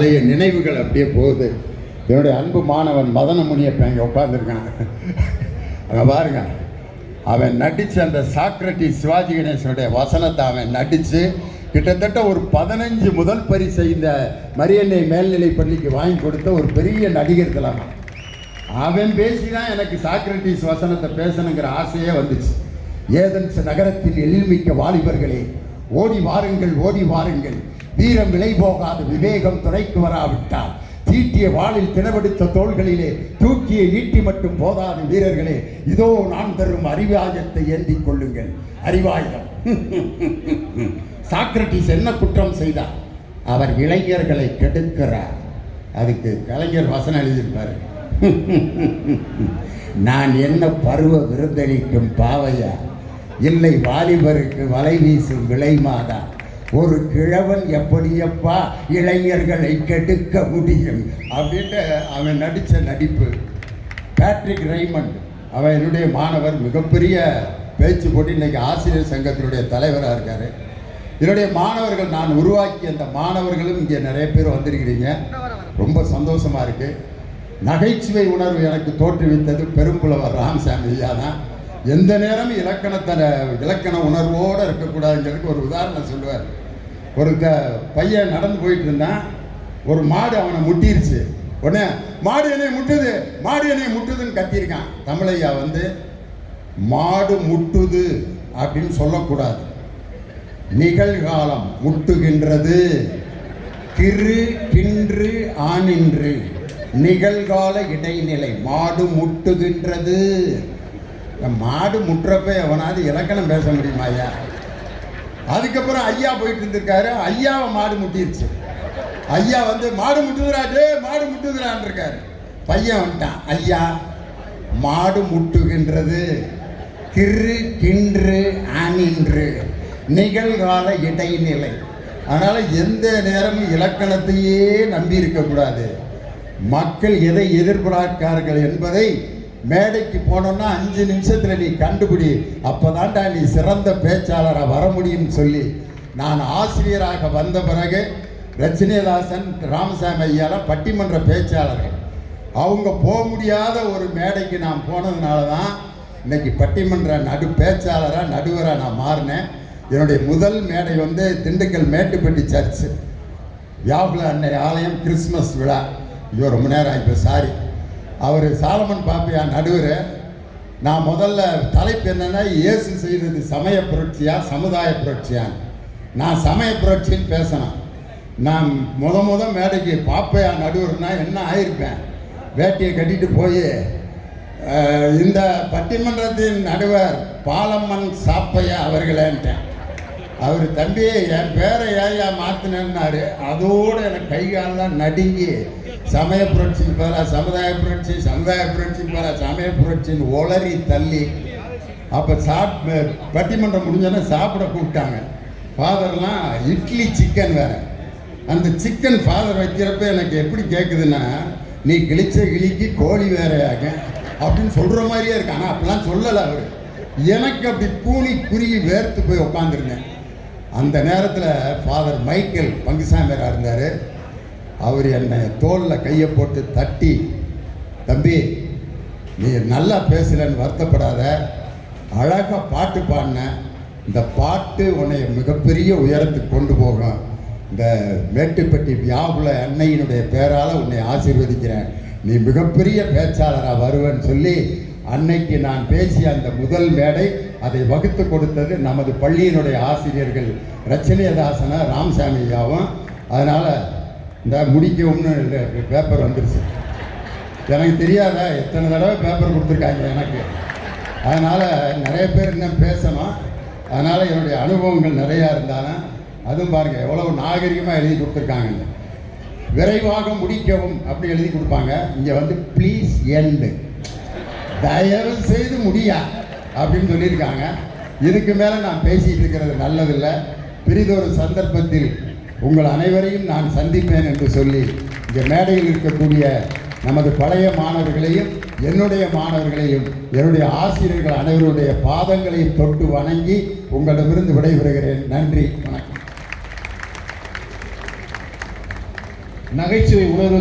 பழைய நினைவுகள் அப்படியே போகுது. என்னுடைய அன்பு மாணவன் மதன முனியப்பன் இங்கே உட்காந்துருக்கான். அங்கே பாருங்க, அவன் நடித்த அந்த சாக்ரட்டிஸ் சிவாஜி கணேசனுடைய வசனத்தை அவன் நடித்து கிட்டத்தட்ட ஒரு 15 முதல் பரிசை இந்த மரியன்னை மேல்நிலை பள்ளிக்கு வாங்கி கொடுத்த ஒரு பெரிய நடிகர் திலகம். அவன் பேசிதான் எனக்கு சாக்ரட்டிஸ் வசனத்தை பேசணுங்கிற ஆசையே வந்துச்சு. ஏதென்ஸ் நகரத்தில் எழில்மிக்க வாலிபர்களே, ஓடி வாருங்கள் ஓடி வாருங்கள், வீரம் விலை போகாது விவேகம் துணைக்கு வராவிட்டால், தீட்டிய வாளில் தினவெடுத்த தோள்களிலே தூக்கிய ஈட்டி மட்டும் போதாது வீரர்களே, இதோ நான் தரும் அறிவாயுதத்தை ஏந்தி கொள்ளுங்கள். அறிவாயுதம். சாக்ரட்டிஸ் என்ன குற்றம் செய்தார்? அவர் இளைஞர்களை கெடுக்கிறார். அதுக்கு கலைஞர் வசனம் எழுதியிருப்பார். நான் என்ன பருவ விருந்தளிக்கும் பாவையா, இல்லை வாலிபருக்கு வலை வீசும் விலை மாதா, ஒரு கிழவன் எப்படியப்பா இளைஞர்களை கெடுக்க முடியும் அப்படின்ட்டு அவன் நடித்த நடிப்பு. பேட்ரிக் ரெய்மண்ட் அவன் என்னுடைய மாணவர், மிகப்பெரிய பேச்சு போட்டு இன்றைக்கி ஆசிரியர் சங்கத்தினுடைய தலைவராக இருக்கார். என்னுடைய மாணவர்கள், நான் உருவாக்கிய அந்த மாணவர்களும் இங்கே நிறைய பேர் வந்திருக்கிறீங்க, ரொம்ப சந்தோஷமாக இருக்குது. நகைச்சுவை உணர்வு எனக்கு தோற்றுவித்தது பெரும்புலவர் ராமசாமி ஐயா தான். எந்த நேரமும் இலக்கண உணர்வோடு இருக்கக்கூடாதுங்கிறதுக்கு ஒரு உதாரணம் சொல்லுவார். ஒரு பையன் நடந்து போயிட்டு இருந்தான், ஒரு மாடு அவனை முட்டிருச்சு. உடனே மாடு என்னை முட்டுது, மாடு என்னை முட்டுதுன்னு கத்தியிருக்கான். தமிழையா வந்து மாடு முட்டுது அப்படின்னு சொல்லக்கூடாது, நிகழ்காலம் முட்டுகின்றது, கிரு கின்று ஆனின்று, நிகழ்கால இடைநிலை, மாடு முட்டுகின்றது. மாடு முட்டுறப்ப எவனாவது இலக்கணம் பேச முடியுமா ஐயா? அதுக்கப்புறம் ஐயா போயிட்டு இருந்திருக்காரு, ஐயாவை மாடு முட்டிருச்சு. ஐயா வந்து மாடு முட்டுதுராட்டே மாடு முட்டுதுரான் இருக்காரு. பையன் வந்துட்டான், ஐயா மாடு முட்டுகின்றது, கிரு கின்று ஆனின்று, நிகழ்கால இடைநிலை. அதனால் எந்த நேரமும் இலக்கணத்தையே நம்பி இருக்கக்கூடாது. மக்கள் எதை எதிர்பார்க்கிறார்கள் என்பதை மேடைக்கு போனோன்னா 5 நிமிஷத்தில் நீ கண்டுபிடி, அப்போதான்டா நீ சிறந்த பேச்சாளராக வர முடியும்னு சொல்லி நான் ஆசிரியராக வந்த பிறகு ரஜினிதாசன் ராமசாமி ஐயாலாம் பட்டிமன்ற பேச்சாளர்கள். அவங்க போக முடியாத ஒரு மேடைக்கு நான் போனதுனால தான் இன்னைக்கு பட்டிமன்ற பேச்சாளராக நடுவராக நான் மாறினேன். என்னுடைய முதல் மேடை வந்து திண்டுக்கல் மேட்டுப்பட்டி சர்ச்சு, வியாகுல அன்னை ஆலயம், கிறிஸ்மஸ் விழா. ஐயோ ரொம்ப நேரம் ஆகிப்போ, சாரி. அவர் சாலமன் பாப்பையா நடுவர். நான் முதல்ல தலைப்பு என்னென்னா, இயேசு செய்தது சமய புரட்சியா சமுதாய புரட்சியான்னு. நான் சமய புரட்சின்னு பேசினேன். நான் முத மேடைக்கு பாப்பையா நடுவர்னா என்ன ஆயிருப்பேன், வேட்டியை கட்டிட்டு போய் இந்த பட்டிமன்றத்தின் நடுவர் பாலம்மன் சாப்பையா அவர்களேன்ட்டேன். அவர் தம்பி என் பேரை ஏயா மாற்றினாரு. அதோடு எனக்கு கைகாலெலாம் நடுங்கி சமய புரட்சிக்கு பதிலாக சமுதாய புரட்சி, சமுதாய புரட்சிக்கு பதிலாக சமய புரட்சின்னு ஒளறி தள்ளி, அப்போ பட்டிமன்றம் முடிஞ்சோன்னா சாப்பிட கூப்பிட்டாங்க. ஃபாதர்லாம் இட்லி சிக்கன் வேறு. அந்த சிக்கன் ஃபாதர் வைக்கிறப்ப எனக்கு எப்படி கேட்குதுன்னா, நீ கிழிச்ச கிளிக்கு கோழி வேறையாக அப்படின்னு சொல்கிற மாதிரியே இருக்கு. ஆனால் அப்படிலாம் சொல்லலை அவர். எனக்கு அப்படி கூனி குறுகி வேர்த்து போய் உட்காந்துருந்தேன். அந்த நேரத்தில் ஃபாதர் மைக்கேல் பங்குசாமியாராக இருந்தார். அவர் என்னை தோளில் கையை போட்டு தட்டி, தம்பி நீ நல்லா பேசலன்னு வருத்தப்படாத, அழகாக பாட்டு பாடின, இந்த பாட்டு உன்னை மிகப்பெரிய உயரத்துக்கு கொண்டு போகும், இந்த மேட்டுப்பட்டி வியாகுல அன்னையினுடைய பேரால் உன்னை ஆசீர்வதிக்கிறேன், நீ மிகப்பெரிய பேச்சாளராக வருவேன்னு சொல்லி அன்னைக்கு நான் பேசிய அந்த முதல் மேடை அதை வகுத்து கொடுத்தது நமது பள்ளியினுடைய ஆசிரியர்கள் ரச்சனியதாசன ராமசாமி ஐயாவும். அதனால் இந்த முடிக்கவும்னு பேப்பர் வந்துருச்சு. எனக்கு தெரியாத எத்தனை தடவை பேப்பர் கொடுத்துருக்காங்க எனக்கு. அதனால் நிறைய பேர் இன்னும் பேசணும். அதனால் என்னுடைய அனுபவங்கள் நிறையா இருந்தாலும் அதுவும் பாருங்கள் எவ்வளோ நாகரிகமாக எழுதி கொடுத்துருக்காங்க. விரைவாக முடிக்கவும் அப்படி எழுதி கொடுப்பாங்க. இங்கே வந்து ப்ளீஸ் எண்டு, தயவு செய்து முடியா அப்படின்னு சொல்லியிருக்காங்க. இதுக்கு மேலே நான் பேசிகிட்டு இருக்கிறது நல்லதில்லை. பிரிதொரு சந்தர்ப்பத்தில் உங்கள் அனைவரையும் நான் சந்திப்பேன் என்று சொல்லி இங்கே மேடையில் இருக்கக்கூடிய நமது பழைய மாணவர்களையும் என்னுடைய மாணவர்களையும் என்னுடைய ஆசிரியர்கள் அனைவருடைய பாதங்களையும் தொட்டு வணங்கி உங்களிடமிருந்து விடைபெறுகிறேன். நன்றி, வணக்கம். நகைச்சுவை உணர்வு